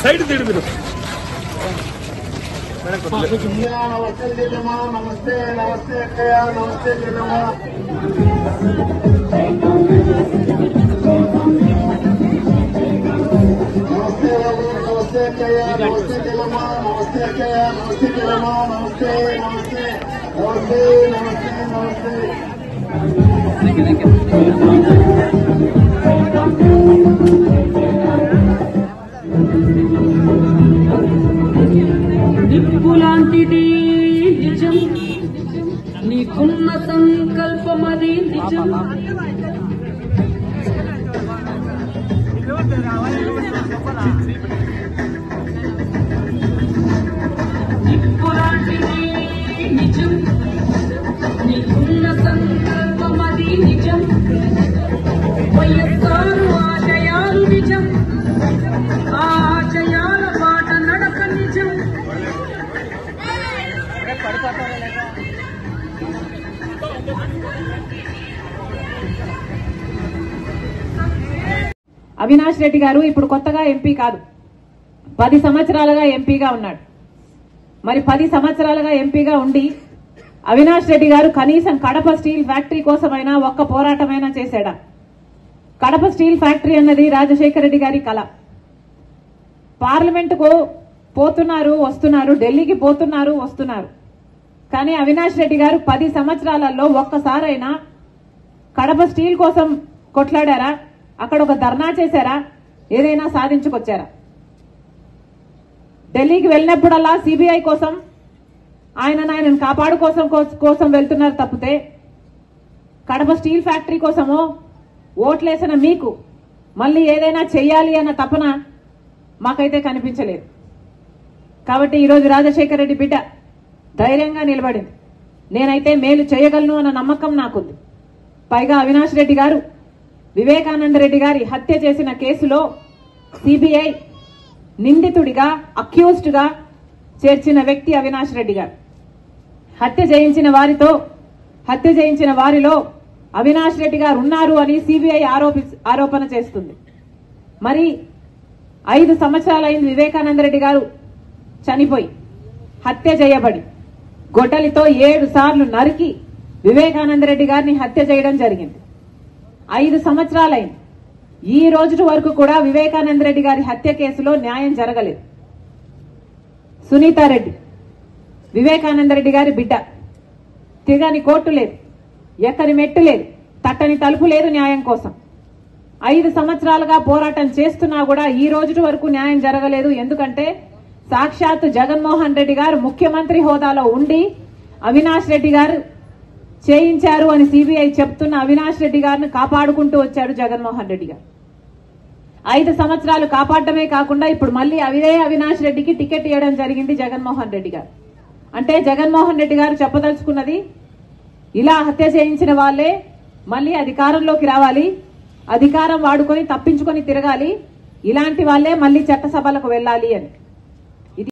Side తీడు మీరు. నమస్తే జిల్లమ్మా, నమస్తే నమస్తే అక్కయ్య, నమస్తే జిల్లమ్మా. నమస్తే రవి, నమస్తే అక్కయ్య, నమస్తే జిల్లమ్మా, నమస్తే అక్కయ్య, నమస్తే జిల్లమ్మా, నమస్తే నమస్తే నమస్తే నమస్తే నిప్పులాంటిది నిజం, నీకున్న సంకల్పమది నిజం. నిప్పులాంటిది నిజం, నీకున్న సంకల్పమది నిజం. వైఎస్ఆర్ ఆశయాలు నిజం, ఆ ఆశయాల బాట నడక నిజం. అవినాష్ రెడ్డి గారు ఇప్పుడు కొత్తగా ఎంపీ కాదు, 10 సంవత్సరాలుగా ఎంపీగా ఉన్నాడు. మరి 10 సంవత్సరాలుగా ఎంపీగా ఉండి అవినాష్ రెడ్డి గారు కనీసం కడప స్టీల్ ఫ్యాక్టరీ కోసమైనా ఒక్క పోరాటమైనా చేశాడా? కడప స్టీల్ ఫ్యాక్టరీ అన్నది రాజశేఖర రెడ్డి గారి కళ. పార్లమెంటుకు పోతున్నారు వస్తున్నారు, ఢిల్లీకి పోతున్నారు వస్తున్నారు, కానీ అవినాష్ రెడ్డి గారు 10 సంవత్సరాలలో ఒక్కసారైనా కడప స్టీల్ కోసం కొట్లాడారా? అక్కడ ఒక ధర్నా చేశారా? ఏదైనా సాధించుకొచ్చారా? ఢిల్లీకి వెళ్ళినప్పుడల్లా సిబిఐ కోసం ఆయనను కాపాడుకోసం వెళ్తున్నారు తప్పితే కడప స్టీల్ ఫ్యాక్టరీ కోసమో ఓట్లేసిన మీకు మళ్ళీ ఏదైనా చెయ్యాలి అన్న తపన మాకైతే కనిపించలేదు. కాబట్టి ఈరోజు రాజశేఖర రెడ్డి బిడ్డ ధైర్యంగా నిలబడింది. నేనైతే మేలు చేయగలను అన్న నమ్మకం నాకుంది. పైగా అవినాష్ రెడ్డి గారు వివేకానంద రెడ్డి గారి హత్య చేసిన కేసులో సిబిఐ నిందితుడిగా అక్యూజ్డ్ గా చేర్చిన వ్యక్తి అవినాష్ రెడ్డి గారు. హత్య చేయించిన వారిలో అవినాష్ రెడ్డి గారు ఉన్నారు అని సిబిఐ ఆరోపణ చేస్తుంది. మరి 5 సంవత్సరాలైంది వివేకానంద రెడ్డి గారు చనిపోయి, హత్య చేయబడి, గొడ్డలితో 7 సార్లు నరికి వివేకానంద రెడ్డి గారిని హత్య చేయడం జరిగింది. 5 సంవత్సరాలైంది. ఈ రోజు వరకు కూడా వివేకానంద రెడ్డి గారి హత్య కేసులో న్యాయం జరగలేదు. సునీతారెడ్డి వివేకానంద రెడ్డి గారి బిడ్డ. తిరగని కోర్టు లేదు, ఎక్కని మెట్టు లేదు, తట్టని తలుపు లేదు న్యాయం కోసం. 5 సంవత్సరాలుగా పోరాటం చేస్తున్నా కూడా ఈ రోజు వరకు న్యాయం జరగలేదు. ఎందుకంటే సాక్షాత్ జగన్మోహన్ రెడ్డి గారు ముఖ్యమంత్రి హోదాలో ఉండి అవినాష్ రెడ్డి గారు చేయించారు అని సిబిఐ చెప్తున్న అవినాష్ రెడ్డి గారిని కాపాడుకుంటూ వచ్చాడు జగన్మోహన్ రెడ్డి గారు. 5 సంవత్సరాలు కాపాడటమే కాకుండా ఇప్పుడు మళ్ళీ అవినాష్ రెడ్డికి టికెట్ ఇవ్వడం జరిగింది జగన్మోహన్ రెడ్డి గారు. అంటే జగన్మోహన్ రెడ్డి గారు చెప్పదలుచుకున్నది, ఇలా హత్య చేయించిన వాళ్లే మళ్ళీ అధికారంలోకి రావాలి, అధికారం వాడుకొని తప్పించుకొని తిరగాలి, ఇలాంటి వాళ్లే మళ్ళీ చట్టసభలకు వెళ్లాలి అని.